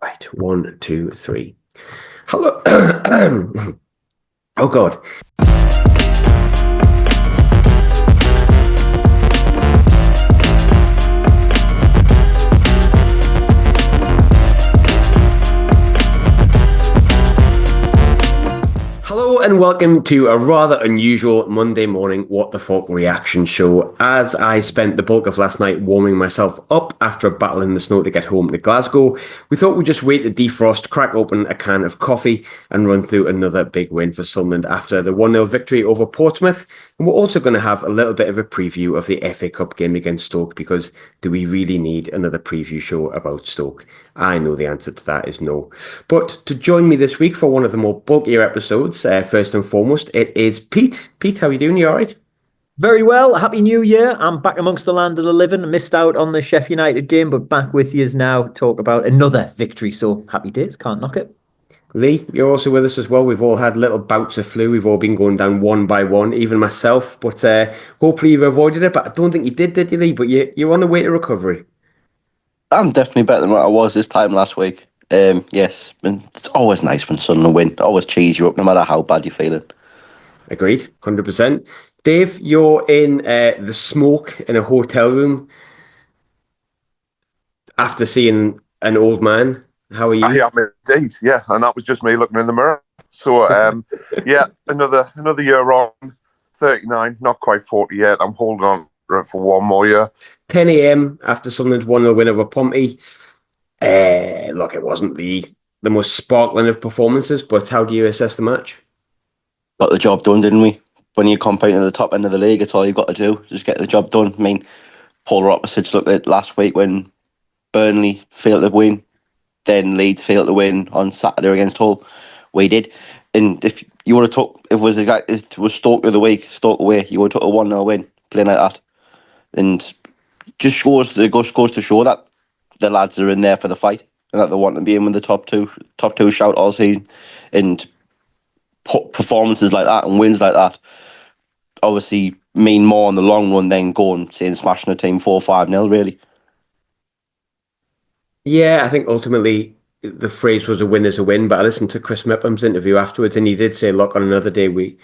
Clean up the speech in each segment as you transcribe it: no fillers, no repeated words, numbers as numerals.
Right, one, two, three. Hello. Oh God. Hello and welcome to a rather unusual Monday morning What the Falk reaction show. As I spent the bulk of last night warming myself up after a battle in the snow to get home to Glasgow, we thought we'd just wait to defrost, crack open a can of coffee and run through another big win for Sunderland after the 1-0 victory over Portsmouth. And we're also going to have a little bit of a preview of the FA Cup game against Stoke, because do we really need another preview show about Stoke? I know the answer to that is no. But to join me this week for one of the more bulkier episodes, first and foremost, it is Pete. Pete, how are you doing? You all right? Very well. Happy New Year. I'm back amongst the land of the living. Missed out on the Sheffield United game, but back with you now. Talk about another victory. So happy days. Can't knock it. Lee, you're also with us as well. We've all had little bouts of flu. We've all been going down one by one, even myself. But hopefully you've avoided it. But I don't think you did you, Lee? But you're on the way to recovery. I'm definitely better than what I was this time last week. Yes, and it's always nice when Sunderland win. It always cheers you up, no matter how bad you're feeling. Agreed, 100%. Dave, you're in the smoke in a hotel room after seeing an old man. How are you? I am indeed, yeah, and that was just me looking in the mirror. So, yeah, another year on, 39, not quite 40 yet. I'm holding on for one more year. 10 a.m. after Sunderland's 1-0 win over Pompey. Look, it wasn't the most sparkling of performances, but how do you assess the match? Got the job done, didn't we? When you're competing at the top end of the league, it's all you've got to do. Just get the job done. I mean, polar opposites looked at last week when Burnley failed to win, then Leeds failed to win on Saturday against Hull. We did. And if you would have took, if it was Stoke of the week, Stoke away, you would have took a 1-0 win, playing like that. And just goes to show that the lads are in there for the fight and that they want to be in with the top two shout all season. And performances like that and wins like that obviously mean more in the long run than going, saying, smashing a team 4-5-0, really. Yeah, I think ultimately the phrase was a win is a win, but I listened to Chris Mipham's interview afterwards and he did say, look, on another day we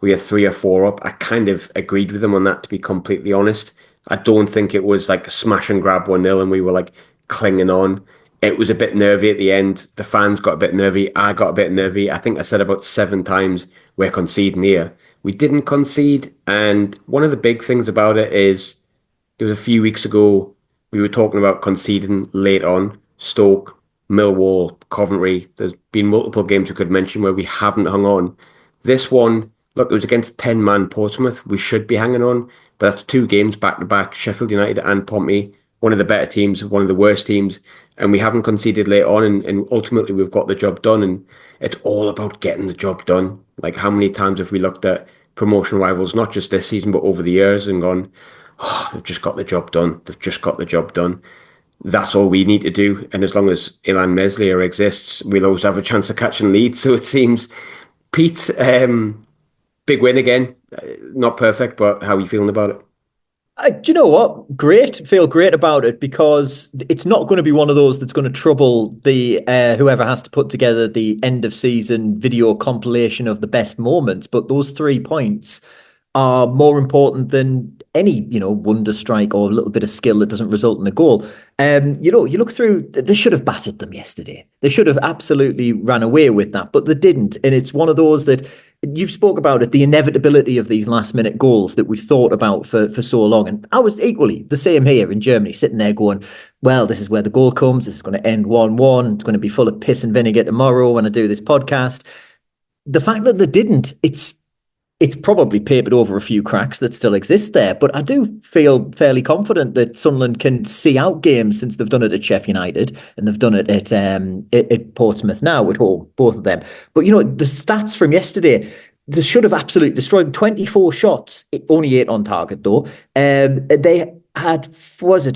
are 3 or 4 up. I kind of agreed with him on that, to be completely honest. I don't think it was like a smash and grab 1-0 and we were like clinging on. It was a bit nervy at the end. The fans got a bit nervy. I got a bit nervy. I think I said about 7 times we're conceding here. We didn't concede. And one of the big things about it is there was a few weeks ago, we were talking about conceding late on. Stoke, Millwall, Coventry. There's been multiple games we could mention where we haven't hung on. This one, look, it was against 10-man Portsmouth. We should be hanging on. But that's 2 games back-to-back, Sheffield United and Pompey. One of the better teams, one of the worst teams. And we haven't conceded late on. And ultimately, we've got the job done. And it's all about getting the job done. Like, how many times have we looked at promotion rivals, not just this season, but over the years, and gone, oh, they've just got the job done. They've just got the job done. That's all we need to do. And as long as Ilan Meslier exists, we'll always have a chance of catching Leeds. So it seems, Pete, big win again. Not perfect, but how are you feeling about it? Do you know what? Great. Feel great about it, because it's not going to be one of those that's going to trouble the whoever has to put together the end of season video compilation of the best moments. But those 3 points are more important than any, wonder strike or a little bit of skill that doesn't result in a goal. You look through, they should have battered them yesterday. They should have absolutely ran away with that, but they didn't. And it's one of those that you've spoke about it, the inevitability of these last minute goals that we've thought about for so long. And I was equally the same here in Germany, sitting there going, well, this is where the goal comes. This is going to end 1-1. It's going to be full of piss and vinegar tomorrow when I do this podcast. The fact that they didn't, it's probably papered over a few cracks that still exist there, but I do feel fairly confident that Sunderland can see out games, since they've done it at Sheffield United and they've done it at Portsmouth now at home, both of them. But the stats from yesterday, they should have absolutely destroyed 24 shots, only 8 on target though. They had,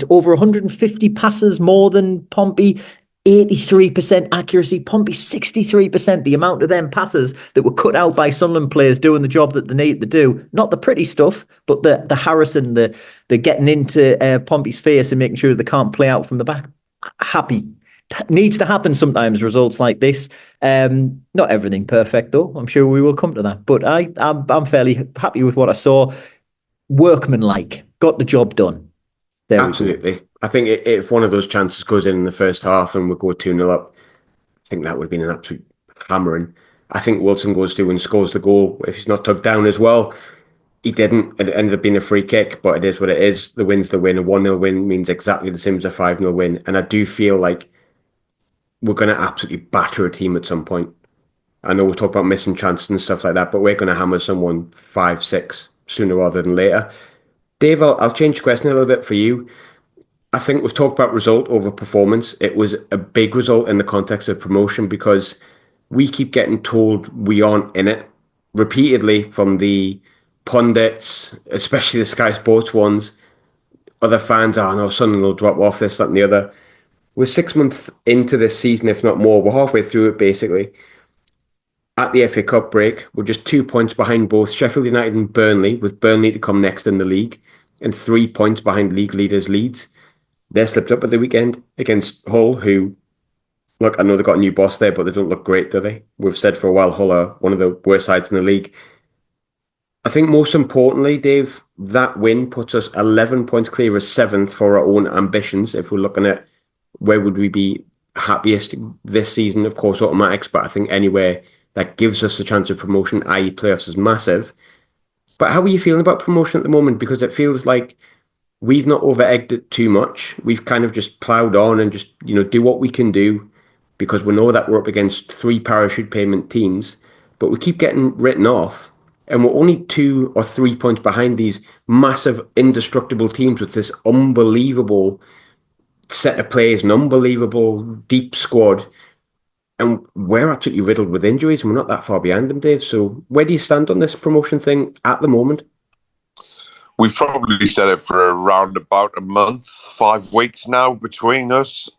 over 150 passes more than Pompey. 83% accuracy, Pompey 63%. The amount of them passes that were cut out by Sunderland players doing the job that they need to do. Not the pretty stuff, but the harassing, the getting into Pompey's face and making sure they can't play out from the back. Happy needs to happen sometimes, results like this. Not everything perfect, though. I'm sure we will come to that. But I'm fairly happy with what I saw. Workmanlike, got the job done. There we go. Absolutely. I think if one of those chances goes in the first half and we go 2-0 up, I think that would have been an absolute hammering. I think Wilson goes through and scores the goal. If he's not tugged down as well, he didn't. It ended up being a free kick, but it is what it is. The win's the win. A 1-0 win means exactly the same as a 5-0 win. And I do feel like we're going to absolutely batter a team at some point. I know we talk about missing chances and stuff like that, but we're going to hammer someone 5-6 sooner rather than later. Dave, I'll change the question a little bit for you. I think we've talked about result over performance. It was a big result in the context of promotion because we keep getting told we aren't in it repeatedly from the pundits, especially the Sky Sports ones. Other fans, oh no, Sunderland will drop off this, that, and the other. We're 6 months into this season, if not more. We're halfway through it, basically. At the FA Cup break, we're just 2 points behind both Sheffield United and Burnley, with Burnley to come next in the league, and 3 points behind league leaders Leeds. They slipped up at the weekend against Hull, who, look, I know they've got a new boss there, but they don't look great, do they? We've said for a while Hull are one of the worst sides in the league. I think most importantly, Dave, that win puts us 11 points clear of seventh for our own ambitions. If we're looking at where would we be happiest this season, of course, automatics, but I think anywhere that gives us the chance of promotion, i.e. playoffs, is massive. But how are you feeling about promotion at the moment? Because it feels like we've not over-egged it too much. We've kind of just ploughed on and just, do what we can do because we know that we're up against three parachute payment teams, but we keep getting written off. And we're only 2 or 3 points behind these massive, indestructible teams with this unbelievable set of players, an unbelievable deep squad. And we're absolutely riddled with injuries and we're not that far behind them, Dave. So where do you stand on this promotion thing at the moment? We've probably said it for around about a month, 5 weeks now between us.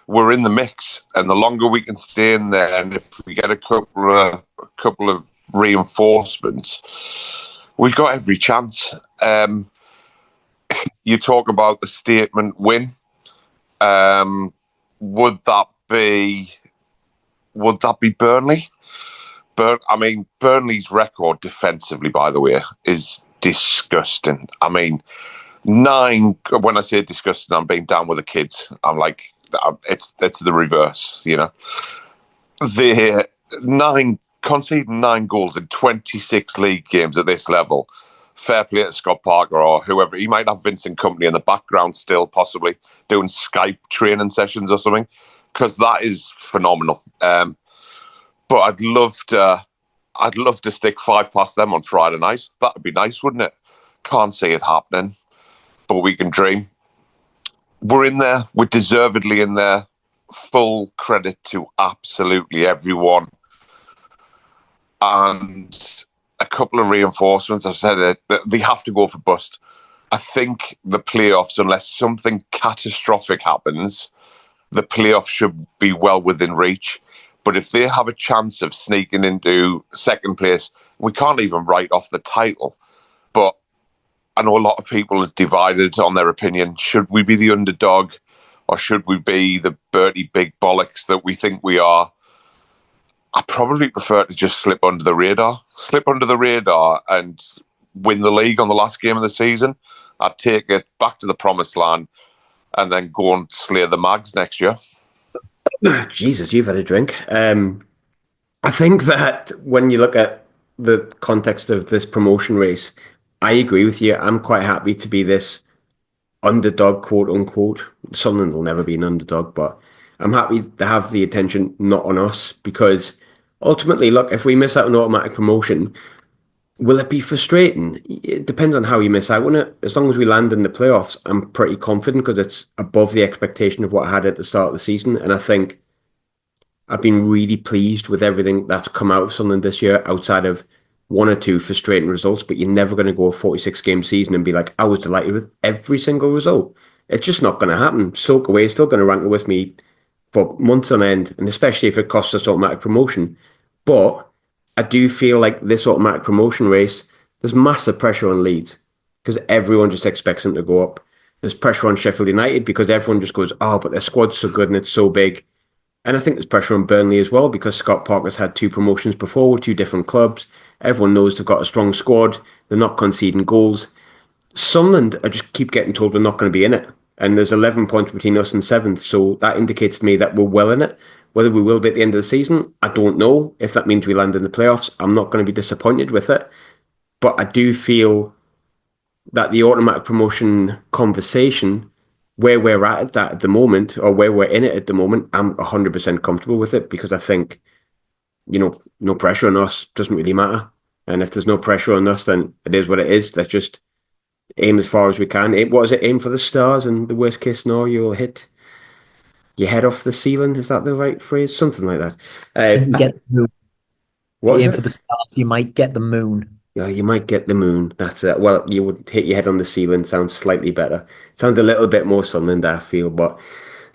We're in the mix, and the longer we can stay in there, and if we get a couple of reinforcements, we've got every chance. You talk about the statement win. Would that be Burnley? Burnley's record defensively, by the way, is disgusting. I mean, 9. When I say disgusting, I'm being down with the kids. I'm like, it's the reverse. They're conceding 9 goals in 26 league games at this level. Fair play to Scott Parker or whoever. He might have Vincent Kompany in the background still, possibly doing Skype training sessions or something, because that is phenomenal. But I'd love to stick 5 past them on Friday night. That would be nice, wouldn't it? Can't see it happening, but we can dream. We're in there. We're deservedly in there. Full credit to absolutely everyone. And a couple of reinforcements. I've said it. They have to go for bust. I think the playoffs, unless something catastrophic happens, the playoffs should be well within reach. But if they have a chance of sneaking into second place, we can't even write off the title. But I know a lot of people are divided on their opinion. Should we be the underdog or should we be the Bertie big bollocks that we think we are? I probably prefer to just slip under the radar and win the league on the last game of the season. I'd take it back to the promised land and then go and slay the Mags next year. Jesus, you've had a drink. I think that when you look at the context of this promotion race, I agree with you. I'm quite happy to be this underdog, quote unquote. Sunderland will never be an underdog, but I'm happy to have the attention not on us because ultimately, look, if we miss out on automatic promotion, will it be frustrating? It depends on how you miss out on it. As long as we land in the playoffs, I'm pretty confident because it's above the expectation of what I had at the start of the season. And I think I've been really pleased with everything that's come out of Sunderland this year outside of 1 or 2 frustrating results, but you're never going to go a 46-game season and be like, I was delighted with every single result. It's just not going to happen. Stoke away is still going to rankle with me for months on end, and especially if it costs us automatic promotion. But I do feel like this automatic promotion race, there's massive pressure on Leeds because everyone just expects them to go up. there's pressure on Sheffield United because everyone just goes, oh, but their squad's so good and it's so big. And I think there's pressure on Burnley as well because Scott Parker's had 2 promotions before with 2 different clubs. Everyone knows they've got a strong squad. They're not conceding goals. Sunderland, I just keep getting told we're not going to be in it. And there's 11 points between us and seventh. So that indicates to me that we're well in it. Whether we will be at the end of the season, I don't know. If that means we land in the playoffs, I'm not going to be disappointed with it. But I do feel that the automatic promotion conversation, where we're at that at the moment, or where we're in it at the moment, I'm 100% comfortable with it because I think, no pressure on us doesn't really matter. And if there's no pressure on us, then it is what it is. Let's just aim as far as we can. What is it? Aim for the stars, and the worst case scenario, you'll hit your head off the ceiling. Is that the right phrase? Something like that. You get the moon. What is Aim it? for the stars, you might get the moon. Yeah, you might get the moon. That's it. Well, you would hit your head on the ceiling. Sounds slightly better. Sounds a little bit more Sunderland, I feel. But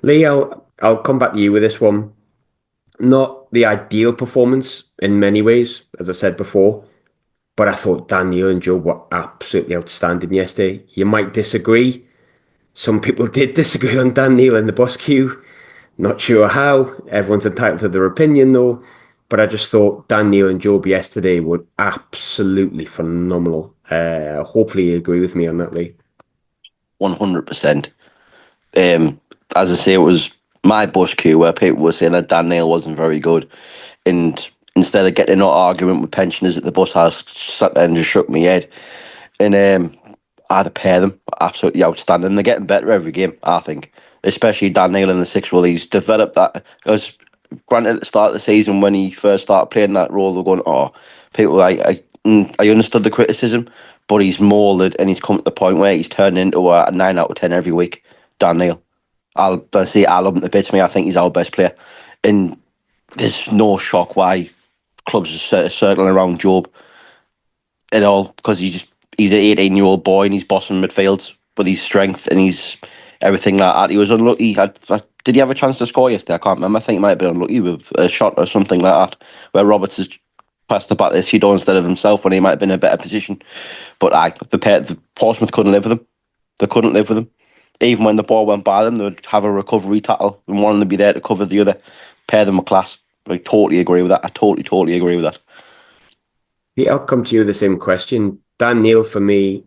Lee, I'll come back to you with this one. Not the ideal performance in many ways, as I said before, but I thought Dan Neil and Joe were absolutely outstanding yesterday. You might disagree. Some people did disagree on Dan Neil in the bus queue. Not sure how. Everyone's entitled to their opinion, though. But I just thought Dan Neil and Job yesterday were absolutely phenomenal. Hopefully you agree with me on that, Lee. 100%. As I say, it was my bus queue where people were saying that Dan Neil wasn't very good. And instead of getting an argument with pensioners at the bus, I sat there and just shook my head. And the pair of them are absolutely outstanding. They're getting better every game, I think. Especially Dan Neil in the sixth role. He's developed that. Because granted, at the start of the season, when he first started playing that role, they're going, people, I understood the criticism, but he's moulded and he's come to the point where he's turned into a 9 out of 10 every week. Dan Neil. I love him to bits. I think he's our best player. And there's no shock why clubs are circling around Job at all, because he's an 18-year-old boy and he's bossing midfield with his strength and he's everything like that. He was unlucky. Did he have a chance to score yesterday? I can't remember. I think he might have been unlucky with a shot or something like that, where Roberts has passed the bat to Isidor instead of himself when he might have been in a better position. But the Portsmouth couldn't live with him. They couldn't live with him. Even when the ball went by them, they would have a recovery tackle and one of them to be there to cover the other. Pair them a class. I totally agree with that. I totally agree with that. Yeah, I'll come to you with the same question. Dan Neil, for me,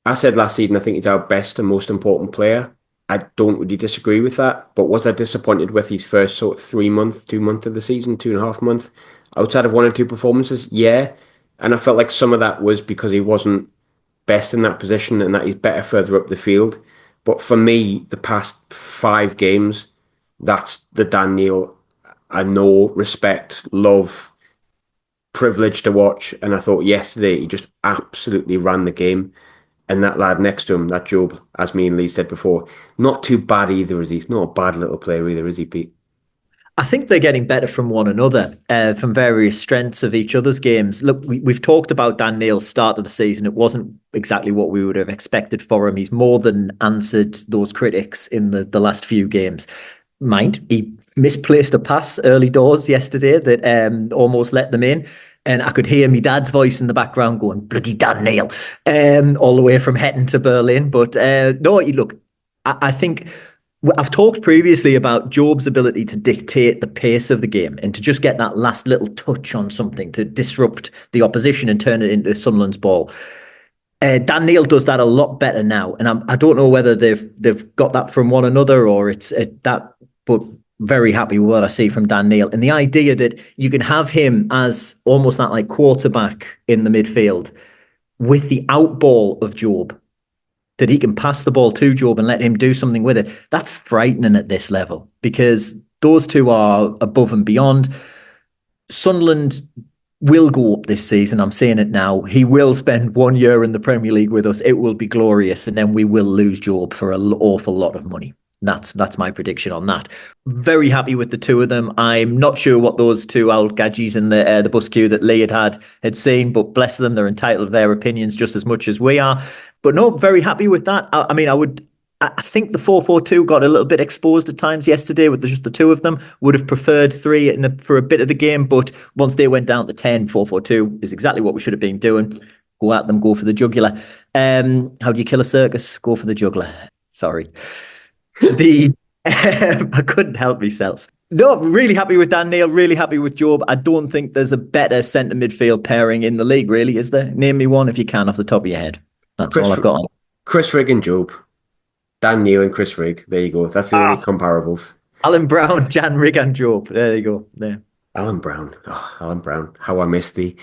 I said last season, I think he's our best and most important player. I don't really disagree with that. But was I disappointed with his first sort of 2 month of the season, 2.5 months? Outside of 1 or 2 performances, yeah. And I felt like some of that was because he wasn't best in that position and that he's better further up the field. But for me, the past 5 games, that's the Dan Neil I know, respect, love, privilege to watch. And I thought yesterday he just absolutely ran the game. And that lad next to him, that Job, as me and Lee said before, not too bad either, is he? He's not a bad little player either, is he, Pete? I think they're getting better from one another, from various strengths of each other's games. Look, we've talked about Dan Neil's start of the season. It wasn't exactly what we would have expected for him. He's more than answered those critics in the last few games. Mind, he misplaced a pass early doors yesterday that almost let them in. And I could hear my dad's voice in the background going, bloody Dan Neil, all the way from Hetton to Berlin. But no, look, I think I've talked previously about Job's ability to dictate the pace of the game and to just get that last little touch on something to disrupt the opposition and turn it into Sunderland's ball. Dan Neil does that a lot better now. And I don't know whether they've got that from one another or it's that, but very happy with what I see from Dan Neil. And the idea that you can have him as almost that like quarterback in the midfield with the out ball of Job, that he can pass the ball to Job and let him do something with it. That's frightening at this level because those two are above and beyond. Sunderland will go up this season. I'm saying it now. He will spend 1 year in the Premier League with us. It will be glorious. And then we will lose Job for an awful lot of money. That's my prediction on that. Very happy with the two of them. I'm not sure what those two old gadgies in the bus queue that Lee had seen, but bless them, they're entitled to their opinions just as much as we are. But no, very happy with that. I think the 4-4-2 got a little bit exposed at times yesterday with just the two of them. Would have preferred 3 for a bit of the game, but once they went down to 10, 4-4-2 is exactly what we should have been doing. Go at them, go for the jugular. How do you kill a circus? Go for the juggler. Sorry. The I couldn't help myself. No, really happy with Dan Neil, really happy with Job. I don't think there's a better centre midfield pairing in the league, really, is there? Name me one if you can off the top of your head. That's all I've got on. Chris Rigg and Job. Dan Neil and Chris Rigg. There you go. That's the only comparables. Alan Brown, Jan Rigg and Job. There you go. There. Alan Brown. Oh, Alan Brown. How I missed thee.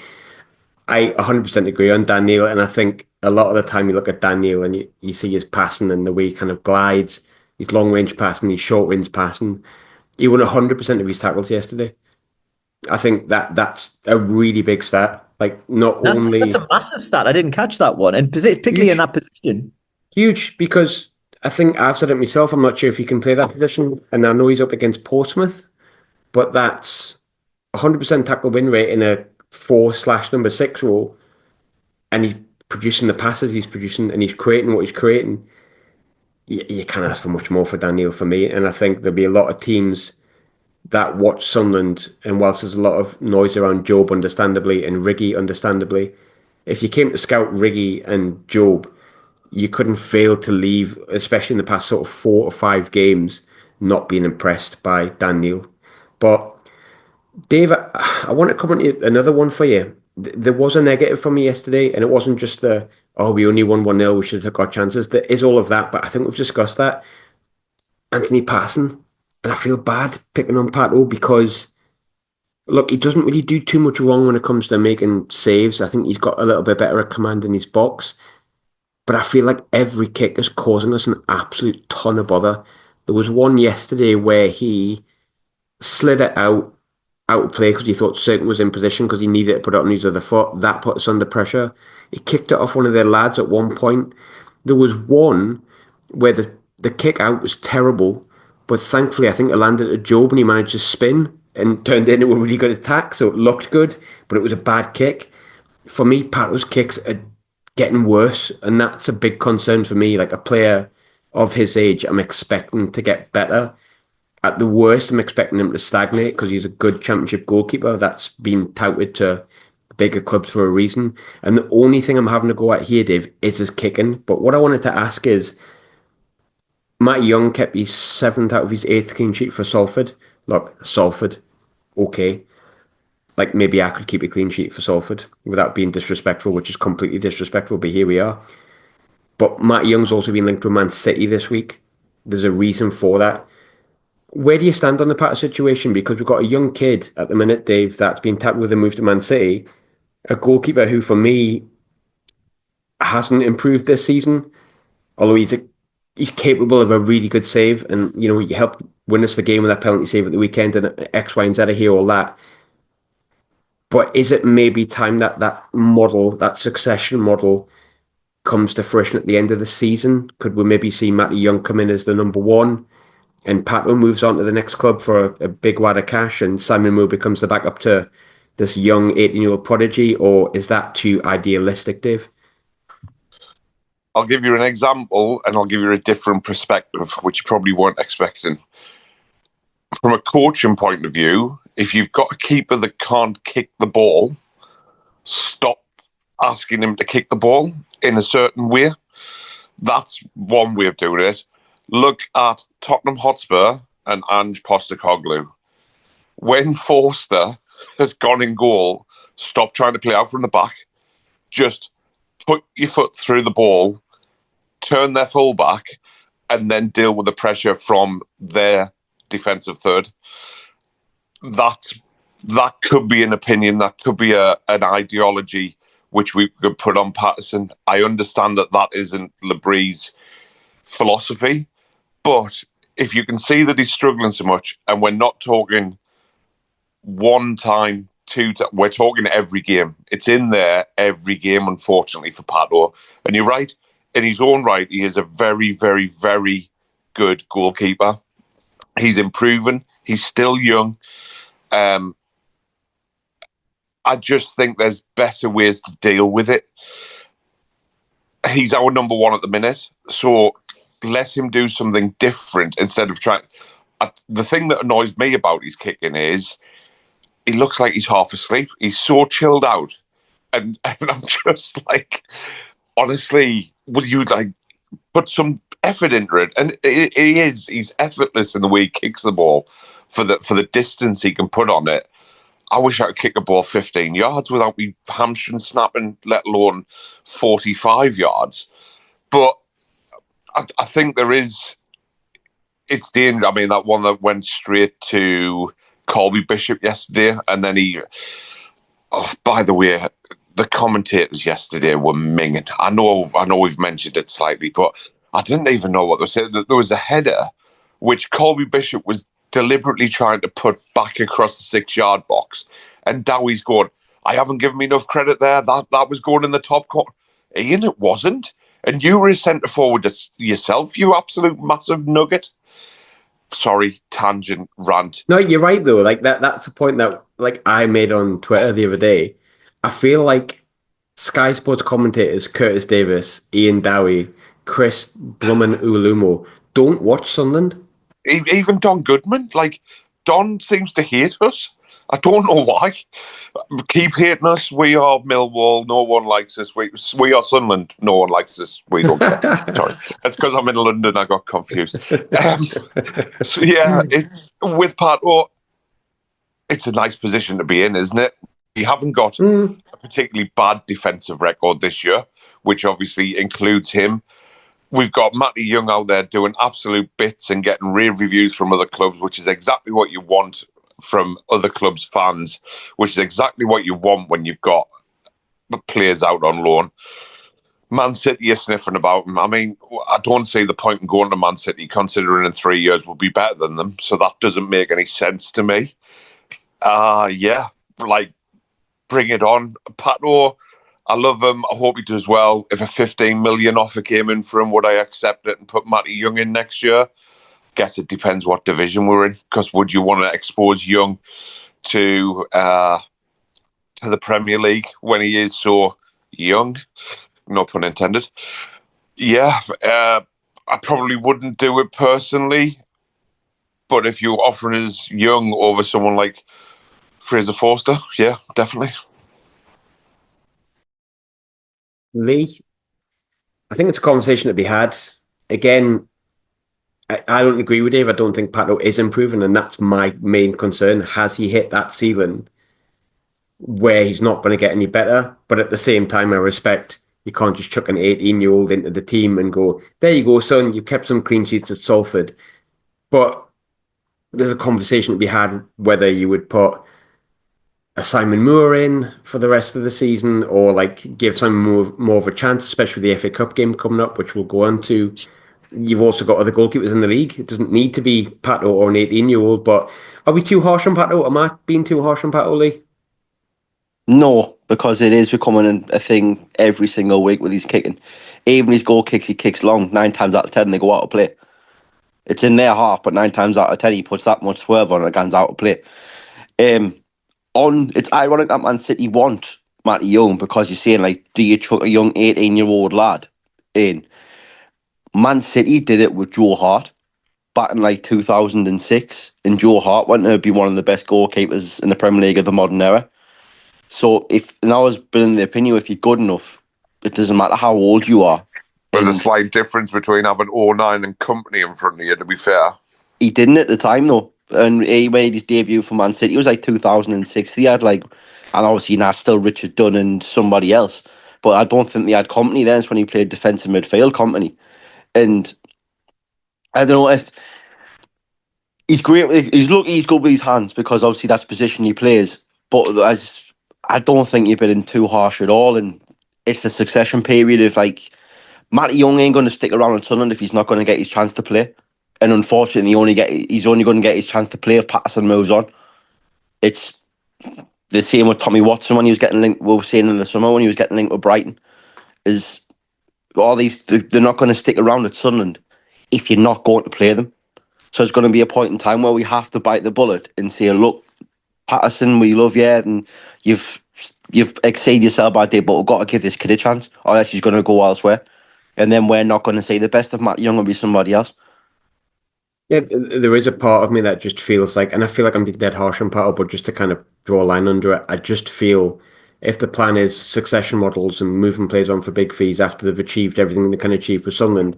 I 100% agree on Dan Neil, and I think a lot of the time you look at Dan Neil and you see his passing and the way he kind of glides, his long-range passing, his short-range passing. He won 100% of his tackles yesterday. I think that's a really big stat. Like, that's a massive stat. I didn't catch that one, and particularly in that position. Huge, because I think I've said it myself. I'm not sure if he can play that position, and I know he's up against Portsmouth, but that's 100% tackle win rate in a 4/6 role, and he's producing the passes he's producing, and he's creating what he's creating. You can't ask for much more for Daniel for me, and I think there'll be a lot of teams that watch Sunderland, and whilst there's a lot of noise around Job, understandably, and Riggy, understandably, if you came to scout Riggy and Job, you couldn't fail to leave, especially in the past sort of 4 or 5 games, not being impressed by Daniel. But Dave, I want to comment another one for you. There was a negative for me yesterday, and it wasn't just we only won 1-0, we should have took our chances. There is all of that, but I think we've discussed that. Anthony passing, and I feel bad picking on Pato because, look, he doesn't really do too much wrong when it comes to making saves. I think he's got a little bit better at command in his box, but I feel like every kick is causing us an absolute ton of bother. There was one yesterday where he slid it out of play because he thought Certain was in position because he needed to put it on his other foot. That put us under pressure. He kicked it off one of their lads at one point. There was one where the kick out was terrible, but thankfully I think it landed at Job and he managed to spin and turned into a really good attack, so it looked good, but it was a bad kick. For me, Pato's kicks are getting worse, and that's a big concern for me. Like a player of his age, I'm expecting to get better. At the worst, I'm expecting him to stagnate because he's a good championship goalkeeper that's been touted to bigger clubs for a reason. And the only thing I'm having to go at here, Dave, is his kicking. But what I wanted to ask is, Matt Young kept his 7th out of his 8th clean sheet for Salford. Look, Salford, okay. Like, maybe I could keep a clean sheet for Salford without being disrespectful, which is completely disrespectful, but here we are. But Matt Young's also been linked with Man City this week. There's a reason for that. Where do you stand on the Pato situation? Because we've got a young kid at the minute, Dave, that's been tapped with a move to Man City. A goalkeeper who, for me, hasn't improved this season. Although he's capable of a really good save. And, you know, he helped win us the game with that penalty save at the weekend and X, Y, and Z, I hear all that. But is it maybe time that model, that succession model, comes to fruition at the end of the season? Could we maybe see Matty Young come in as the number 1? And Pato moves on to the next club for a big wad of cash, and Simon Moore becomes the backup to this young 18-year-old prodigy, or is that too idealistic, Dave? I'll give you an example, and I'll give you a different perspective, which you probably weren't expecting. From a coaching point of view, if you've got a keeper that can't kick the ball, stop asking him to kick the ball in a certain way. That's one way of doing it. Look at Tottenham Hotspur and Ange Postecoglou. When Forster has gone in goal, stop trying to play out from the back. Just put your foot through the ball, turn their full back, and then deal with the pressure from their defensive third. That could be an opinion. That could be an ideology which we could put on Patterson. I understand that isn't Labry's philosophy. But if you can see that he's struggling so much, and we're not talking 1 time, 2 times, we're talking every game. It's in there every game, unfortunately, for Pato. And you're right, in his own right, he is a very, very, very good goalkeeper. He's improving. He's still young. I just think there's better ways to deal with it. He's our number 1 at the minute, so let him do something different instead of trying. The thing that annoys me about his kicking is he looks like he's half asleep. He's so chilled out. And I'm just like, honestly, will you like put some effort into it? And he's effortless in the way he kicks the ball for the distance he can put on it. I wish I could kick a ball 15 yards without me hamstring snapping, let alone 45 yards. But I think it's dangerous. I mean, that one that went straight to Colby Bishop yesterday, and then by the way, the commentators yesterday were minging. I know we've mentioned it slightly, but I didn't even know what they said. There was a header which Colby Bishop was deliberately trying to put back across the 6-yard box, and Dowie's going, I haven't given me enough credit there. That was going in the top corner. Ian, it wasn't. And you were a centre forward yourself, you absolute massive nugget. Sorry, tangent rant. No, you're right though. Like that's a point that like I made on Twitter the other day. I feel like Sky Sports commentators Curtis Davis, Ian Dowie, Chris Blummen Ulumo don't watch Sunderland. Even Don Goodman, like Don seems to hate us. I don't know why. Keep hating us. We are Millwall. No one likes us. We are Sunderland. No one likes us. We don't care. Sorry, that's because I'm in London. I got confused. So yeah, it's with Pato. It's a nice position to be in, isn't it? We haven't got a particularly bad defensive record this year, which obviously includes him. We've got Matty Young out there doing absolute bits and getting rave reviews from other clubs, which is exactly what you want from other clubs' fans, which is exactly what you want when you've got players out on loan. Man City are sniffing about him. I mean, I don't see the point in going to Man City, considering in 3 years we'll be better than them. So that doesn't make any sense to me. Yeah, like, bring it on. Pato, I love him. I hope he does well. If a 15 million offer came in for him, would I accept it and put Matty Young in next year? Guess it depends what division we're in. Because would you want to expose Young to the Premier League when he is so young? No pun intended. Yeah, I probably wouldn't do it personally. But if you're offering us Young over someone like Fraser Forster, yeah, definitely. Lee, I think it's a conversation to be had. Again, I don't agree with Dave. I don't think Pato is improving, and that's my main concern. Has he hit that ceiling where he's not going to get any better? But at the same time, I respect you can't just chuck an 18-year-old into the team and go, there you go, son, you kept some clean sheets at Salford. But there's a conversation to be had whether you would put a Simon Moore in for the rest of the season or like give Simon more of a chance, especially with the FA Cup game coming up, which we'll go on to. You've also got other goalkeepers in the league. It doesn't need to be Pato or an 18-year-old, but are we too harsh on Pato? Am I being too harsh on Pato, Lee? No, because it is becoming a thing every single week with his kicking. Even his goal kicks, he kicks long. 9 times out of 10, they go out of play. It's in their half, but 9 times out of 10, he puts that much swerve on it against out of play. It's ironic that Man City want Matty Young because you're saying, like, do you chuck a young 18-year-old lad in? Man City did it with Joe Hart back in like 2006, and Joe Hart went to be one of the best goalkeepers in the Premier League of the modern era. So and I was building the opinion, if you're good enough, it doesn't matter how old you are. There's a slight difference between having 09 and company in front of you, to be fair. He didn't at the time, though. And he made his debut for Man City. It was like 2006. He had and obviously now still Richard Dunn and somebody else. But I don't think they had company then. It's when he played defensive midfield company. And I don't know if he's great. He's lucky he's good with his hands because obviously that's the position he plays. But I don't think you've been too harsh at all. And it's the succession period of Matty Young ain't going to stick around in Sunderland if he's not going to get his chance to play. And unfortunately, he's only going to get his chance to play if Patterson moves on. It's the same with Tommy Watson when he was getting linked. We were saying in the summer when he was getting linked with Brighton, is all these they're not going to stick around at Sunderland if you're not going to play them. So it's going to be a point in time where we have to bite the bullet and say, look, Patterson, we love you, and you've exceeded yourself by day, but we've got to give this kid a chance, or else he's going to go elsewhere. And then we're not going to say the best of Matt Young will be somebody else. Yeah, there is a part of me that just feels like, and I feel like I'm being dead harsh on Pato, but just to kind of draw a line under it, I just feel if the plan is succession models and moving players on for big fees after they've achieved everything they can achieve with Sunderland,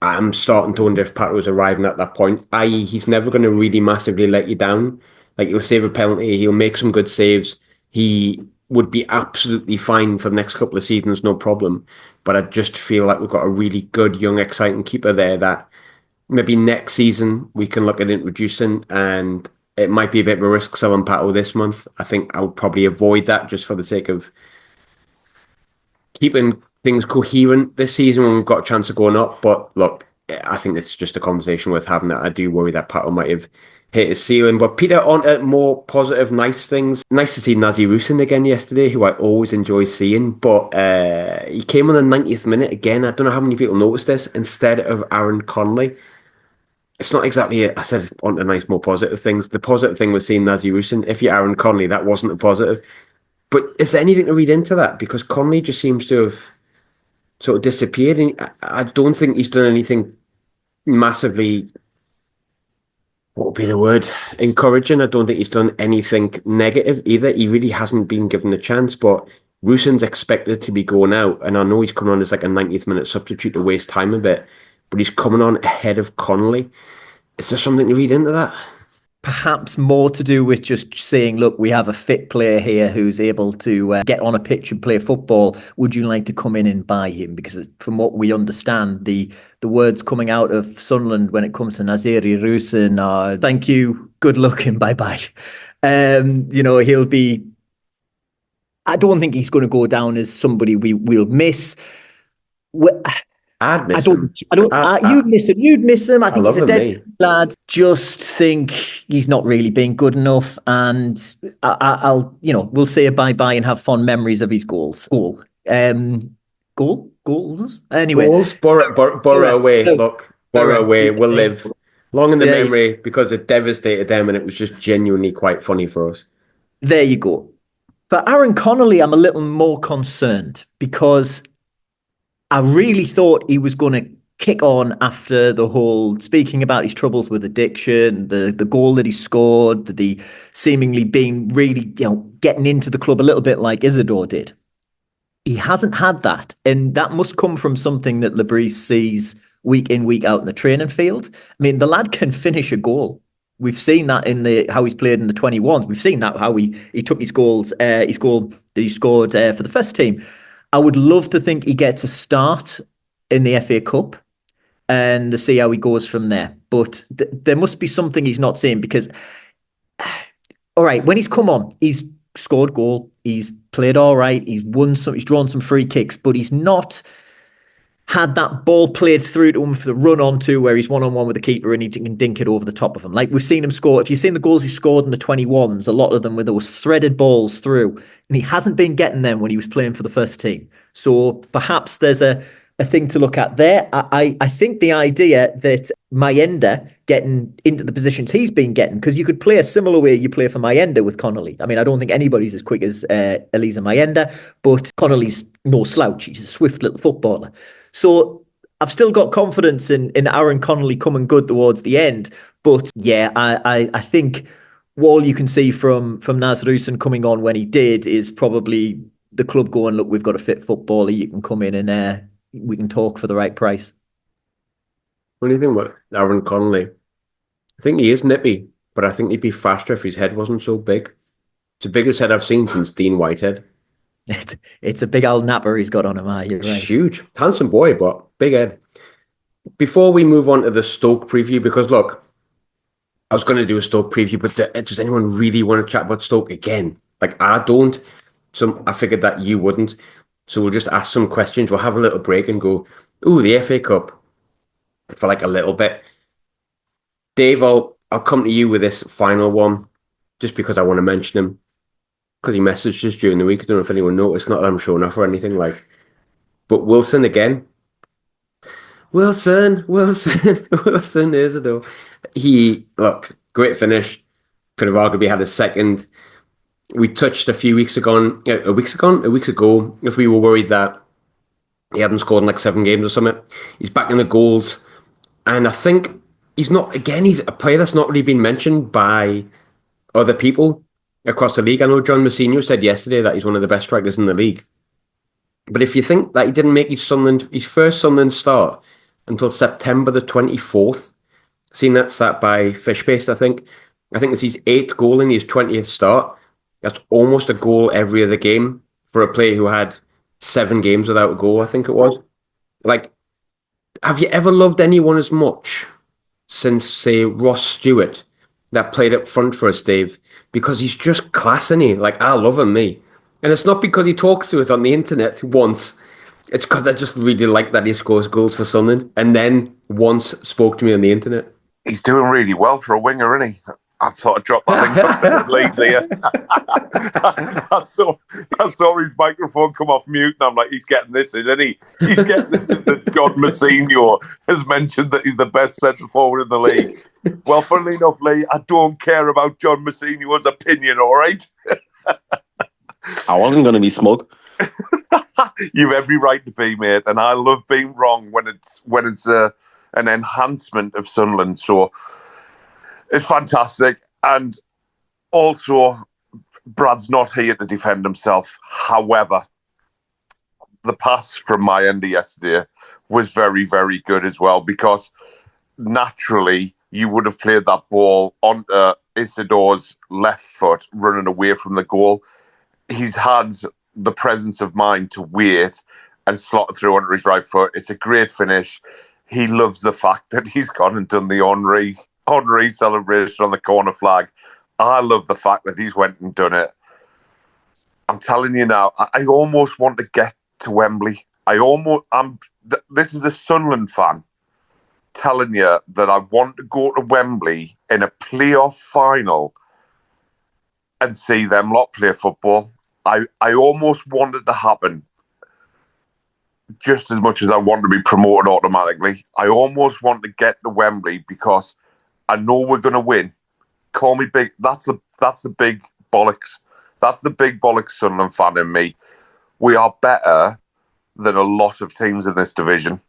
I'm starting to wonder if Pato is arriving at that point, i.e. he's never going to really massively let you down. Like, he'll save a penalty, he'll make some good saves, he would be absolutely fine for the next couple of seasons, no problem. But I just feel like we've got a really good, young, exciting keeper there that maybe next season we can look at introducing, and it might be a bit of a risk selling Pato this month. I think I would probably avoid that just for the sake of keeping things coherent this season when we've got a chance of going up. But look, I think it's just a conversation worth having. That I do worry that Pato might have hit his ceiling. But Peter, on to more positive, nice things. Nice to see Nazi Rusin again yesterday, who I always enjoy seeing. But he came on the 90th minute again. I don't know how many people noticed this, instead of Aaron Connolly. It's not exactly I said on to nice, more positive things. The positive thing was seeing Nazi Rusin. If you're Aaron Connolly, that wasn't a positive. But is there anything to read into that? Because Connolly just seems to have sort of disappeared. And I don't think he's done anything massively, what would be the word, encouraging. I don't think he's done anything negative either. He really hasn't been given the chance, but Rusin's expected to be going out. And I know he's coming on as like a 90th minute substitute to waste time a bit, but he's coming on ahead of Connolly. Is there something to read into that? Perhaps more to do with just saying, look, we have a fit player here who's able to get on a pitch and play football. Would you like to come in and buy him? Because from what we understand, the words coming out of Sunderland when it comes to Naziri Rusin are, thank you, good luck and bye-bye. He'll be... I don't think he's going to go down as somebody we'll miss. I'd miss him. You'd miss him. You'd miss him. I think he's a dead me. lad. Just think he's not really being good enough, and we'll say a bye-bye and have fond memories of his goals. Goals. Anyway, goals. Borough away. Look, Borough away will live long in the memory because it devastated them, and it was just genuinely quite funny for us. There you go. But Aaron Connolly, I'm a little more concerned because I really thought he was going to kick on after the whole speaking about his troubles with addiction, the goal that he scored, the seemingly being really, getting into the club a little bit like Isidor did. He hasn't had that. And that must come from something that Lebris sees week in, week out in the training field. I mean, the lad can finish a goal. We've seen that in how he's played in the 21s. We've seen that how he took his goal that he scored for the first team. I would love to think he gets a start in the FA Cup and to see how he goes from there. But there must be something he's not seeing because, all right, when he's come on, he's scored goal, he's played all right, he's drawn some free kicks, but he's not had that ball played through to him for the run onto where he's one-on-one with the keeper and he can dink it over the top of him. Like we've seen him score. If you've seen the goals he scored in the 21s, a lot of them were those threaded balls through, and he hasn't been getting them when he was playing for the first team. So perhaps there's a thing to look at there. I think the idea that Mayenda getting into the positions he's been getting, because you could play a similar way you play for Mayenda with Connolly. I mean, I don't think anybody's as quick as Elisa Mayenda, but Connolly's no slouch. He's a swift little footballer. So I've still got confidence in Aaron Connolly coming good towards the end. But yeah, I think all you can see from Naz Rusin coming on when he did is probably the club going, look, we've got a fit footballer. You can come in and we can talk for the right price. What do you think about Aaron Connolly? I think he is nippy, but I think he'd be faster if his head wasn't so big. It's the biggest head I've seen since Dean Whitehead. It's a big old napper he's got on him. You're right. It's huge. Handsome boy, but big head. Before we move on to the Stoke preview, because look, I was going to do a Stoke preview, but does anyone really want to chat about Stoke again? Like, I don't. So I figured that you wouldn't. So we'll just ask some questions. We'll have a little break and go, ooh, the FA Cup for like a little bit. Dave, I'll come to you with this final one just because I want to mention him. Because he messaged us during the week. I don't know if anyone noticed. Not that I'm showing off or anything like. But Wilson again. Wilson, Isidor. Look, great finish. Could have arguably had a second. We touched a weeks ago, if we were worried that he hadn't scored in like 7 games or something. He's back in the goals. And I think he's a player that's not really been mentioned by other people. across the league. I know John Mousinho said yesterday that he's one of the best strikers in the league. But if you think that he didn't make his first Sunderland start until September the 24th, seen that stat by Fishpaste, I think. I think it's his 8th goal in his 20th start. That's almost a goal every other game for a player who had 7 games without a goal, I think it was. Like, have you ever loved anyone as much since, say, Ross Stewart that played up front for us, Dave? Because he's just class, isn't he? Like, I love him, me. And it's not because he talks to us on the internet once. It's because I just really like that he scores goals for Sunderland and then once spoke to me on the internet. He's doing really well for a winger, isn't he? I thought I'd drop that link up leads here. I saw his microphone come off mute, and I'm like, he's getting this in, isn't he? He's getting this in that John Mousinho has mentioned that he's the best centre forward in the league. Well, funnily enough, Lee, I don't care about John Mousinho's opinion, all right? I wasn't going to be smug. You've every right to be, mate, and I love being wrong when it's an enhancement of Sunderland. So it's fantastic. And also, Brad's not here to defend himself. However, the pass from my end yesterday was very, very good as well, because naturally you would have played that ball on Isidor's left foot running away from the goal. He's had the presence of mind to wait and slot it through onto his right foot. It's a great finish. He loves the fact that he's gone and done the Henry celebration on the corner flag. I love the fact that he's went and done it. I'm telling you now, I almost want to get to Wembley. This is a Sunderland fan telling you that I want to go to Wembley in a playoff final and see them lot play football. I almost want it to happen just as much as I want to be promoted automatically. I almost want to get to Wembley because I know we're going to win. Call me big. That's the big bollocks. That's the big bollocks Sunderland fan in me. We are better than a lot of teams in this division.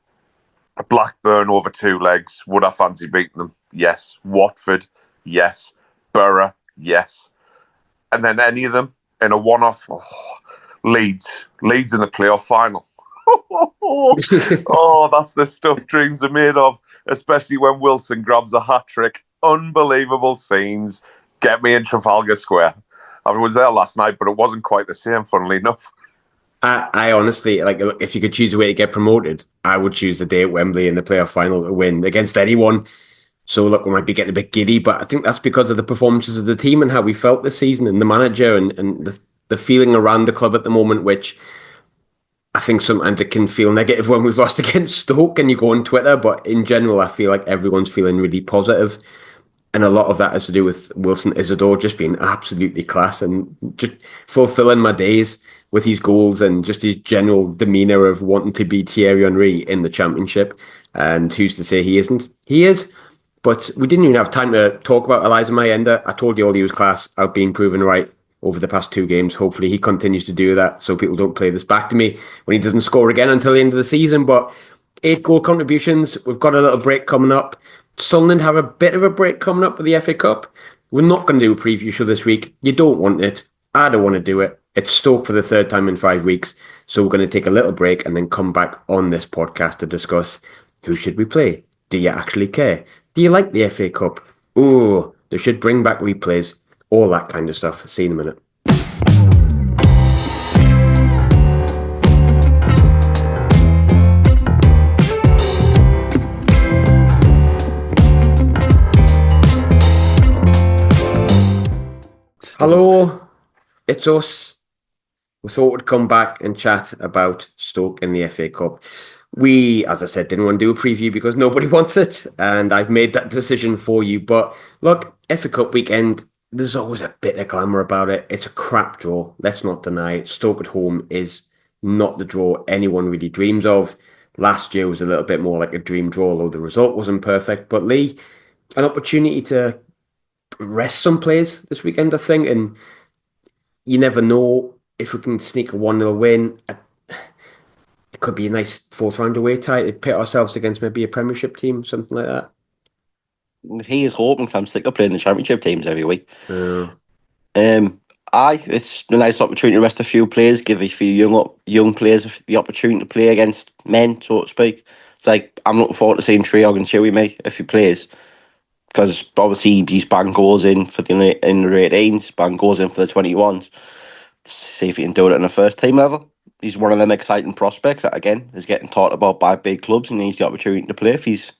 Blackburn over 2 legs. Would I fancy beating them? Yes. Watford? Yes. Borough? Yes. And then any of them in a one-off. Leeds in the playoff final. Oh, that's the stuff dreams are made of, especially when Wilson grabs a hat-trick. Unbelievable scenes. Get me in Trafalgar Square. I was there last night, but it wasn't quite the same, funnily enough. I honestly, like, if you could choose a way to get promoted, I would choose the day at Wembley in the playoff final to win against anyone. So, look, we might be getting a bit giddy, but I think that's because of the performances of the team and how we felt this season and the manager and the feeling around the club at the moment, which I think sometimes it can feel negative when we've lost against Stoke and you go on Twitter, but in general, I feel like everyone's feeling really positive. And a lot of that has to do with Wilson Isidor just being absolutely class and just fulfilling my days with his goals and just his general demeanour of wanting to be Thierry Henry in the Championship. And who's to say he isn't? He is. But we didn't even have time to talk about Elijah Mayenda. I told you all he was class. I've been proven right over the past 2 games. Hopefully he continues to do that so people don't play this back to me when he doesn't score again until the end of the season. But 8 goal contributions. We've got a little break coming up. Sunderland have a bit of a break coming up with the FA Cup. We're not going to do a preview show this week. You don't want it. I don't want to do it. It's Stoke for the 3rd time in 5 weeks. So we're going to take a little break and then come back on this podcast to discuss who should we play. Do you actually care? Do you like the FA Cup? Oh, they should bring back replays. All that kind of stuff. See you in a minute. Hello, it's us. We thought we'd come back and chat about Stoke in the FA Cup. We, as I said, didn't want to do a preview because nobody wants it, and I've made that decision for you. But look, FA Cup weekend, there's always a bit of glamour about it. It's a crap draw, let's not deny it. Stoke at home is not the draw anyone really dreams of. Last year was a little bit more like a dream draw, although the result wasn't perfect. But Lee, an opportunity to rest some players this weekend, I think, and you never know if we can sneak a 1-0 win. It could be a nice 4th round away tie to pit ourselves against maybe a Premiership team, something like that. He is hoping, 'cause I'm sick of playing the Championship teams every week. Aye, it's a nice opportunity to rest a few players, give a few young players the opportunity to play against men, so to speak. It's like, I'm looking forward to seeing Treog and Chewy, mate, if he plays. Because obviously he's banging goals in for in the 18s, banging goals in for the 21s. See if he can do it in the first team level. He's one of them exciting prospects that, again, is getting talked about by big clubs and needs the opportunity to play if he's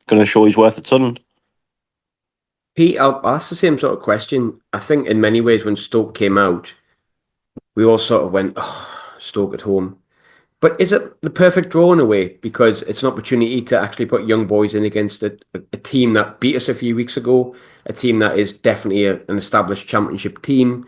going to show his worth at Sunderland. Pete, I'll ask the same sort of question. I think in many ways when Stoke came out, we all sort of went, oh, Stoke at home. But is it the perfect draw in a way? Because it's an opportunity to actually put young boys in against a team that beat us a few weeks ago, a team that is definitely an established championship team,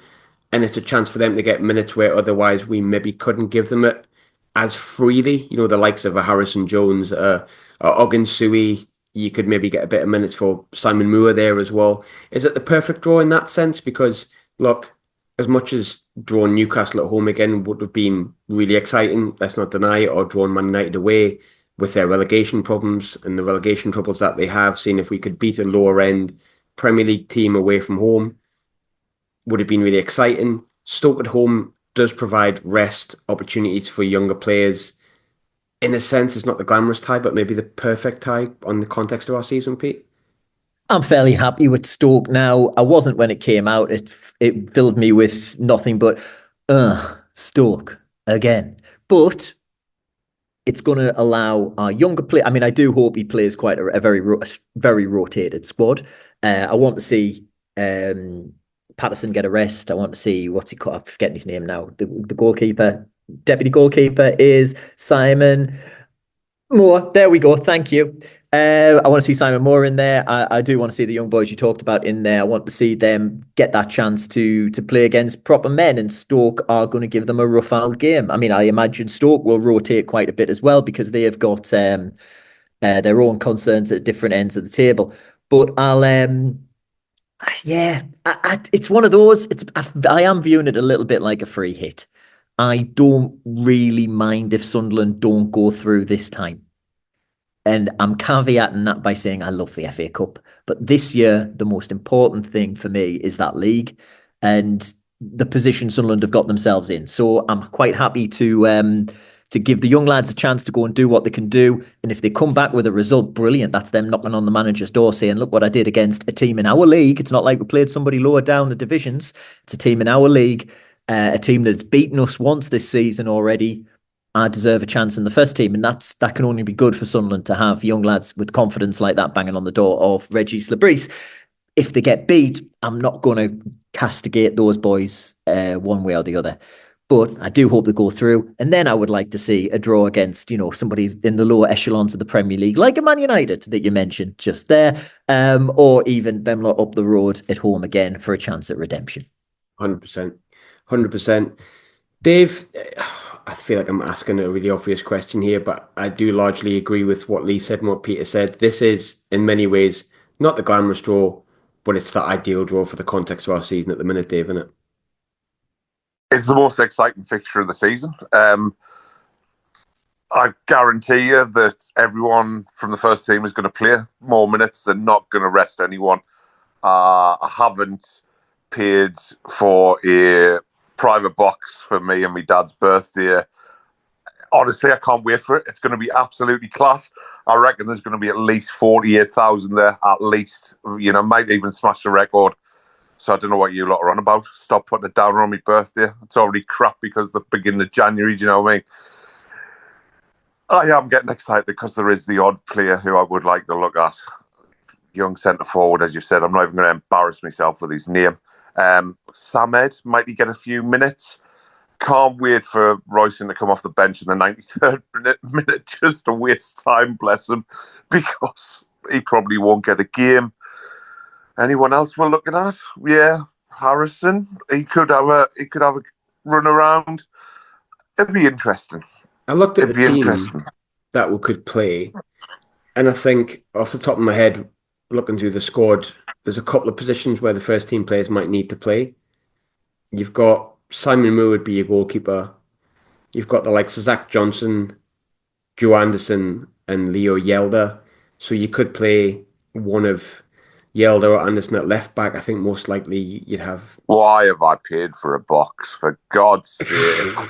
and it's a chance for them to get minutes where otherwise we maybe couldn't give them it as freely. You know, the likes of a Harrison Jones, a Ogden Sui, you could maybe get a bit of minutes for Simon Moore there as well. Is it the perfect draw in that sense? Because look, as much as drawing Newcastle at home again would have been really exciting, let's not deny it, or drawing Man United away with their relegation problems and the relegation troubles that they have, seeing if we could beat a lower end Premier League team away from home would have been really exciting. Stoke at home does provide rest opportunities for younger players. In a sense, it's not the glamorous tie, but maybe the perfect tie on the context of our season, Pete. I'm fairly happy with Stoke now. I wasn't when it came out. It filled me with nothing but, Stoke again. But it's going to allow our younger play. I mean, I do hope he plays quite a very rotated squad. I want to see Patterson get a rest. I want to see what's he called. I'm forgetting his name now. The goalkeeper, deputy goalkeeper is Simon Moore. There we go. Thank you. I want to see Simon Moore in there. I do want to see the young boys you talked about in there. I want to see them get that chance to play against proper men, and Stoke are going to give them a rough out game. I mean, I imagine Stoke will rotate quite a bit as well because they have got their own concerns at different ends of the table. But it's one of those. I am viewing it a little bit like a free hit. I don't really mind if Sunderland don't go through this time. And I'm caveating that by saying I love the FA Cup. But this year, the most important thing for me is that league and the position Sunderland have got themselves in. So I'm quite happy to give the young lads a chance to go and do what they can do. And if they come back with a result, brilliant. That's them knocking on the manager's door saying, look what I did against a team in our league. It's not like we played somebody lower down the divisions. It's a team in our league, a team that's beaten us once this season already. I deserve a chance in the first team. And that can only be good for Sunderland to have young lads with confidence like that banging on the door of Reggie Slabreeze. If they get beat, I'm not going to castigate those boys one way or the other. But I do hope they go through. And then I would like to see a draw against, somebody in the lower echelons of the Premier League, like a Man United that you mentioned just there, or even them lot up the road at home again for a chance at redemption. 100%. 100%. Dave, I feel like I'm asking a really obvious question here, but I do largely agree with what Lee said and what Peter said. This is, in many ways, not the glamorous draw, but it's the ideal draw for the context of our season at the minute, Dave, isn't it? It's the most exciting fixture of the season. I guarantee you that everyone from the first team is going to play more minutes. They're not going to rest anyone. I haven't paid for a private box for me and my dad's birthday. Honestly, I can't wait for it. It's going to be absolutely class. I reckon there's going to be at least 48,000 there, at least. Might even smash the record. So I don't know what you lot are on about. Stop putting it down on my birthday. It's already crap because the beginning of January, do you know what I mean? I am getting excited because there is the odd player who I would like to look at. Young centre forward, as you said. I'm not even going to embarrass myself with his name. Samed, might he get a few minutes? Can't wait for Royston to come off the bench in the 93rd minute just to waste time, bless him, because he probably won't get a game. Anyone else we're looking at? Yeah, Harrison. He could have a run around. It'd be interesting. I looked at the team that we could play, and I think off the top of my head, looking through the squad, there's a couple of positions where the first team players might need to play. You've got Simon Moore would be your goalkeeper. You've got the likes of Zach Johnson, Joe Anderson, and Leo Yelder. So you could play one of Yelder or Anderson at left back, I think most likely you'd have. Why have I paid for a box? For God's sake.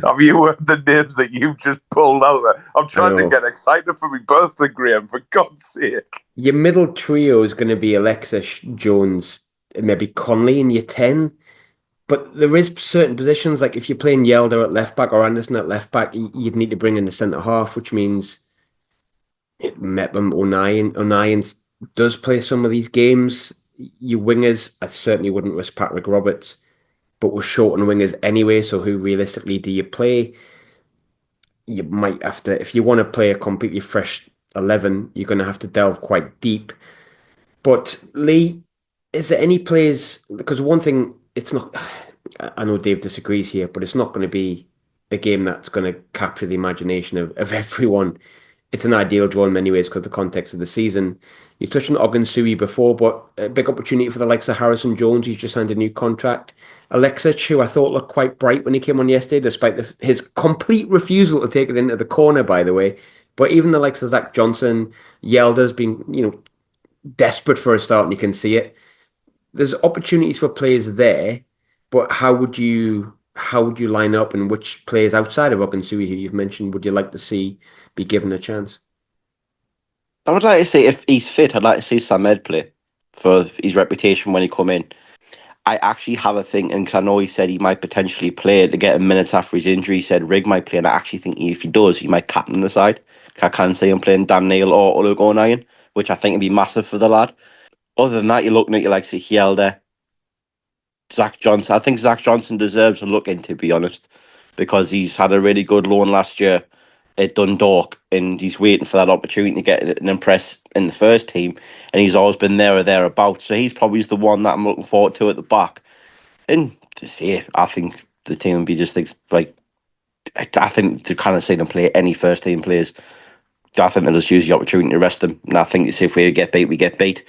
Have you heard the names that you've just pulled out there? I'm I trying to know. get excited for my birthday, Graham, for God's sake. Your middle trio is going to be Alexa Jones, maybe Conley in your 10. But there is certain positions, like if you're playing Yelder at left back or Anderson at left back, you'd need to bring in the centre half, which means O'Nien does play some of these games. Your wingers, I certainly wouldn't risk Patrick Roberts, but we're short on wingers anyway, so who realistically do you play? You might have to, if you want to play a completely fresh 11, you're going to have to delve quite deep. But Lee, is there any players? Because one thing, it's not. I know Dave disagrees here, but it's not going to be a game that's going to capture the imagination of everyone. It's an ideal draw in many ways because of the context of the season. You touched on Ogunsui before, but a big opportunity for the likes of Harrison Jones. He's just signed a new contract. Alexic, who I thought looked quite bright when he came on yesterday, despite his complete refusal to take it into the corner, by the way. But even the likes of Zach Johnson, Yelder's been, desperate for a start, and you can see it. There's opportunities for players there, but how would you line up, and which players outside of Ogunsui, who you've mentioned, would you like to see be given a chance? I would like to see if he's fit. I'd like to see Samed play for his reputation when he come in. I actually have a thinking because I know he said he might potentially play to get him minutes after his injury. He said Rig might play, and I actually think if he does, he might captain the side. I can see him playing Dan Neil or Luke O'Nien, which I think would be massive for the lad. Other than that, you're looking at your like Hielder, Zach Johnson. I think Zach Johnson deserves a look in, to be honest, because he's had a really good loan last year at Dundalk, and he's waiting for that opportunity to get an impress in the first team, and he's always been there or thereabouts. So he's probably the one that I'm looking forward to at the back. And this year, I think the team will be just like I think to kind of see them play any first team players, I think they'll just use the opportunity to rest them. And I think if we get beat, we get beat.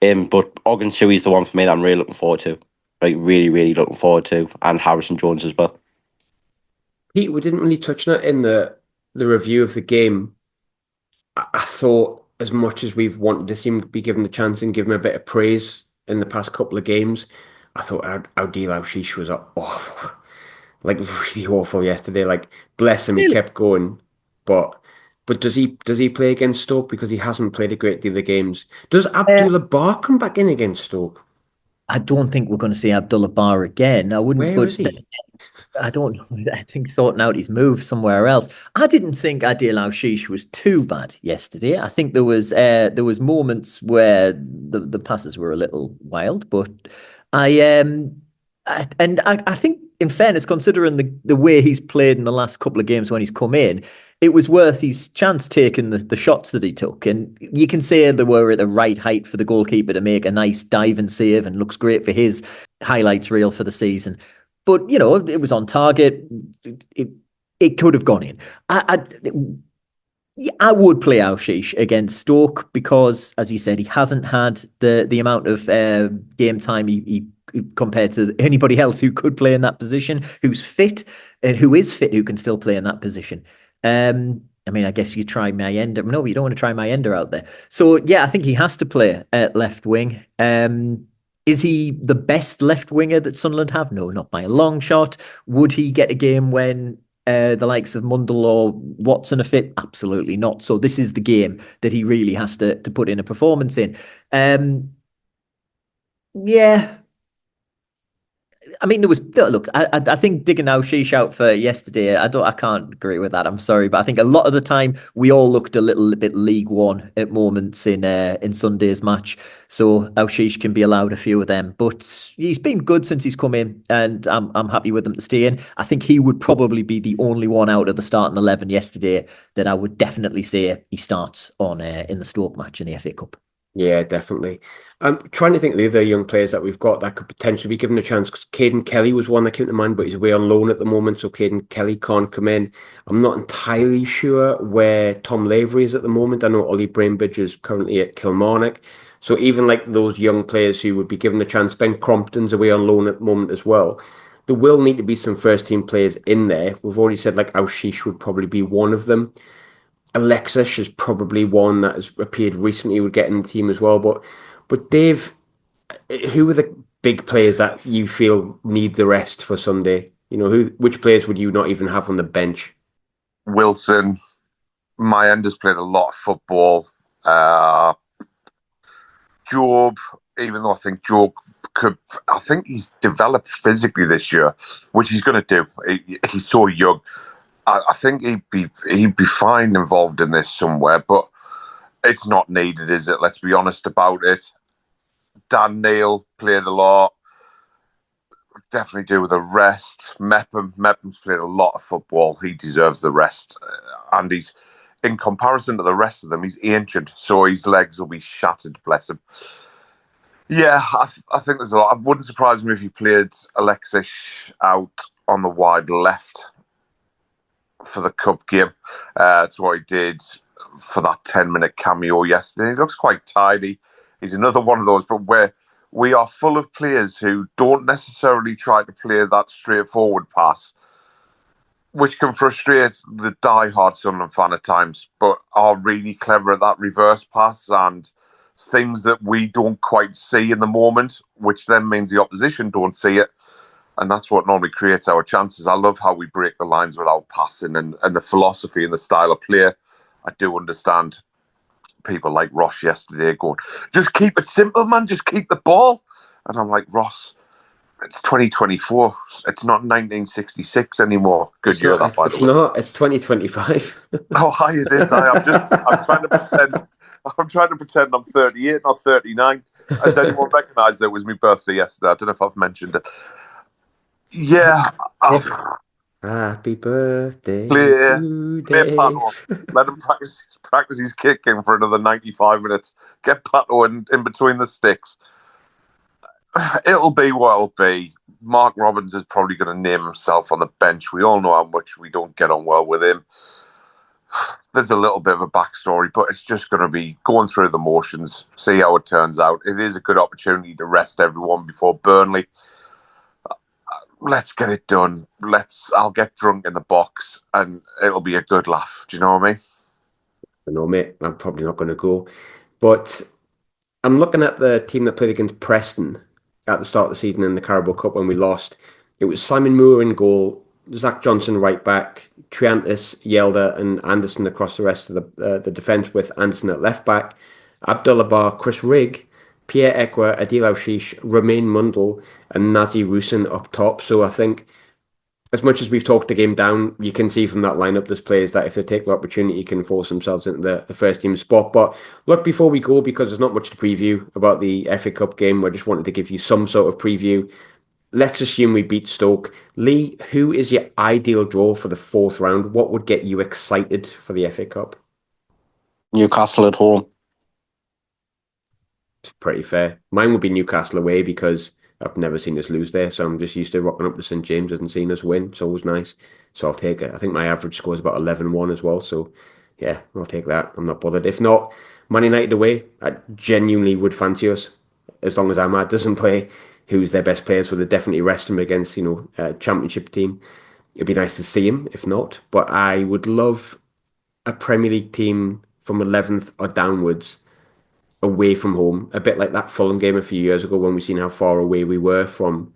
But Ogunsui is the one for me that I'm really looking forward to. Like really, really looking forward to, and Harrison Jones as well. Pete, we didn't really touch on it in the review of the game. I thought as much as we've wanted to see him be given the chance and give him a bit of praise in the past couple of games, I thought Adil Aushish was awful, like really awful yesterday. Like bless him, he Really? kept going, but does he play against Stoke because he hasn't played a great deal of games? Does Uh, Abdullah Bar come back in against Stoke? I don't think we're going to see Abdullah Bar again. I wouldn't, Where but is he? I don't know. I think sorting out his move somewhere else. I didn't think Adil Sheesh was too bad yesterday. I think there was moments where the passes were a little wild, but I think in fairness, considering the way he's played in the last couple of games when he's come in, it was worth his chance taking the shots that he took. And you can say they were at the right height for the goalkeeper to make a nice dive and save, and looks great for his highlights reel for the season. But it was on target. It could have gone in. I would play Alshish against Stoke because, as you said, he hasn't had the amount of game time he compared to anybody else who could play in that position, who's fit and who is fit, who can still play in that position. I mean, I guess you try Mayender. No, you don't want to try Mayender out there. So yeah, I think he has to play at left wing. Is he the best left winger that Sunderland have? No, not by a long shot. Would he get a game when the likes of Mundell or Watson are fit? Absolutely not. So this is the game that he really has to put in a performance in. Yeah, I mean, there was look. I think digging Sheesh out for yesterday. I can't agree with that. I'm sorry, but I think a lot of the time we all looked a little bit League One at moments in Sunday's match. So Sheesh can be allowed a few of them, but he's been good since he's come in, and I'm happy with him to stay in. I think he would probably be the only one out of the starting 11 yesterday that I would definitely say he starts on in the Stoke match in the FA Cup. Yeah, definitely. I'm trying to think of the other young players that we've got that could potentially be given a chance because Caden Kelly was one that came to mind, but he's away on loan at the moment, so Caden Kelly can't come in. I'm not entirely sure where Tom Lavery is at the moment. I know Ollie Brainbridge is currently at Kilmarnock. So even like those young players who would be given a chance, Ben Crompton's away on loan at the moment as well. There will need to be some first team players in there. We've already said like Aushish would probably be one of them. Alexis is probably one that has appeared recently would get in the team as well. But But Dave, who are the big players that you feel need the rest for Sunday? Which players would you not even have on the bench? Wilson, Mayenda's played a lot of football. Job, even though I think Job I think he's developed physically this year, which he's going to do. He's so young. I think he'd be fine involved in this somewhere, but it's not needed, is it? Let's be honest about it. Dan Neil played a lot. Definitely do with the rest. Mepham's played a lot of football. He deserves the rest. And he's, in comparison to the rest of them, he's ancient, so his legs will be shattered, bless him. Yeah, I think there's a lot. It wouldn't surprise me if he played Alexis out on the wide left for the cup game. That's what he did for that 10-minute cameo yesterday. He looks quite tidy. He's another one of those, but where we are full of players who don't necessarily try to play that straightforward pass, which can frustrate the die-hard Sunderland fan at times, but are really clever at that reverse pass and things that we don't quite see in the moment, which then means the opposition don't see it. And that's what normally creates our chances. I love how we break the lines without passing and the philosophy and the style of play. I do understand people like Ross yesterday going, just keep it simple, man, just keep the ball. And I'm like, Ross, it's 2024. It's not 1966 anymore. Good year, that, by the way. It's not. It's 2025. Oh, hi, it is. I'm trying to pretend. I'm trying to pretend I'm 38, not 39. Has anyone recognised that it was my birthday yesterday? I don't know if I've mentioned it. Yeah. Happy birthday Play Pato. Let him practice his kicking for another 95 minutes. Get Pato in between the sticks. It'll be what it'll be. Mark Robbins is probably going to name himself on the bench. We all know how much we don't get on well with him. There's a little bit of a backstory, but it's just going to be going through the motions, see how it turns out. It is a good opportunity to rest everyone before Burnley. Let's get it done. I'll get drunk in the box and it'll be a good laugh. Do you know what I mean? I know, mate. I'm probably not going to go. But I'm looking at the team that played against Preston at the start of the season in the Carabao Cup when we lost. It was Simon Moore in goal, Zach Johnson right back, Triantis, Yelda and Anderson across the rest of the defence, with Anderson at left back, Abdullah Bar, Chris Rigg, Pierre Ekwa, Adil Aushish, Romain Mundle and Nazi Rusin up top. So I think as much as we've talked the game down, you can see from that lineup there's players that if they take the opportunity can force themselves into the first team spot. But look, before we go, because there's not much to preview about the FA Cup game, I just wanted to give you some sort of preview. Let's assume we beat Stoke. Lee, who is your ideal draw for the fourth round? What would get you excited for the FA Cup? Newcastle at home. It's pretty fair. Mine would be Newcastle away because I've never seen us lose there, so I'm just used to rocking up to St James and seeing us win. It's always nice. So I'll take it. I think my average score is about 11-1 as well. So yeah, I'll take that. I'm not bothered. If not, Man United away, I genuinely would fancy us. As long as Ahmad doesn't play, who's their best players, so they definitely rest him against, a championship team. It'd be nice to see him, if not. But I would love a Premier League team from 11th or downwards away from home, a bit like that Fulham game a few years ago when we seen how far away we were from,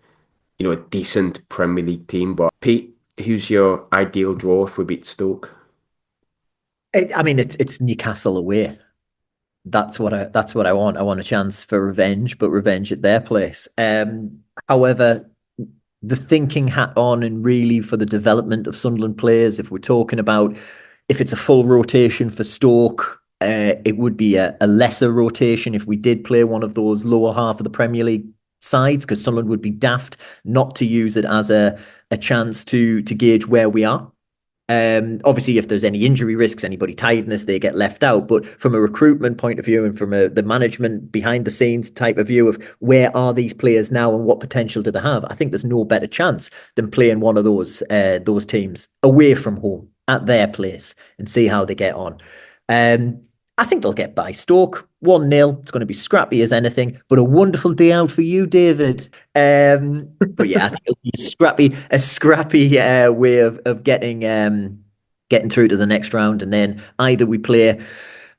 a decent Premier League team. But Pete, who's your ideal draw if we beat Stoke? I mean, it's Newcastle away. That's what I want. I want a chance for revenge, but revenge at their place. However, the thinking hat on, and really for the development of Sunderland players, if we're talking about if it's a full rotation for Stoke, it would be a lesser rotation if we did play one of those lower half of the Premier League sides, because Sunderland would be daft not to use it as a chance to gauge where we are. Obviously, if there's any injury risks, anybody tiredness, they get left out. But from a recruitment point of view and from the management behind the scenes type of view of where are these players now and what potential do they have, I think there's no better chance than playing one of those teams away from home at their place and see how they get on. I think they'll get by Stoke 1-0. It's going to be scrappy as anything, but a wonderful day out for you, David. But yeah, I think it'll be a scrappy way of getting through to the next round, and then either we play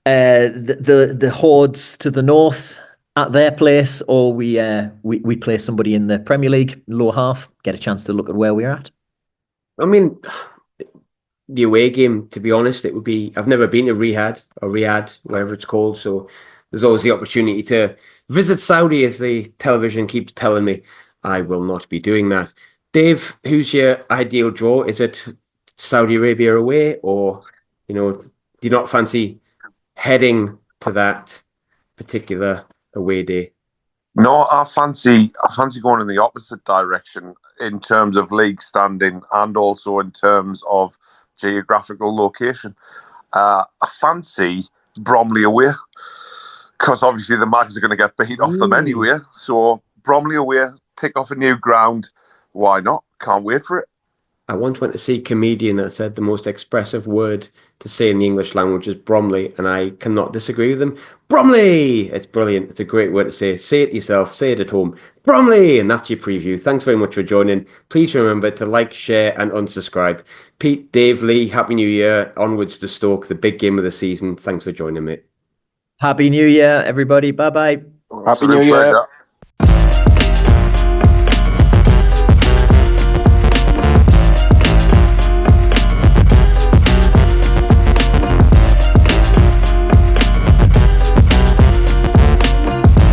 the hordes to the north at their place, or we play somebody in the Premier League, low half, get a chance to look at where we're at. I mean, the away game, to be honest, it would be. I've never been to Riyadh or Riyadh, whatever it's called. So there's always the opportunity to visit Saudi, as the television keeps telling me. I will not be doing that. Dave, who's your ideal draw? Is it Saudi Arabia away, or do you not fancy heading to that particular away day? No, I fancy going in the opposite direction in terms of league standing and also in terms of geographical location. I fancy Bromley away because obviously the Mags are going to get beat off them anyway. So Bromley away, tick off a new ground. Why not? Can't wait for it. I once went to see a comedian that said the most expressive word to say in the English language is Bromley, and I cannot disagree with him. Bromley! It's brilliant. It's a great word to say. Say it yourself. Say it at home. Bromley! And that's your preview. Thanks very much for joining. Please remember to like, share, and unsubscribe. Pete, Dave, Lee, Happy New Year. Onwards to Stoke, the big game of the season. Thanks for joining me. Happy New Year, everybody. Bye bye. Happy New Year. Pleasure.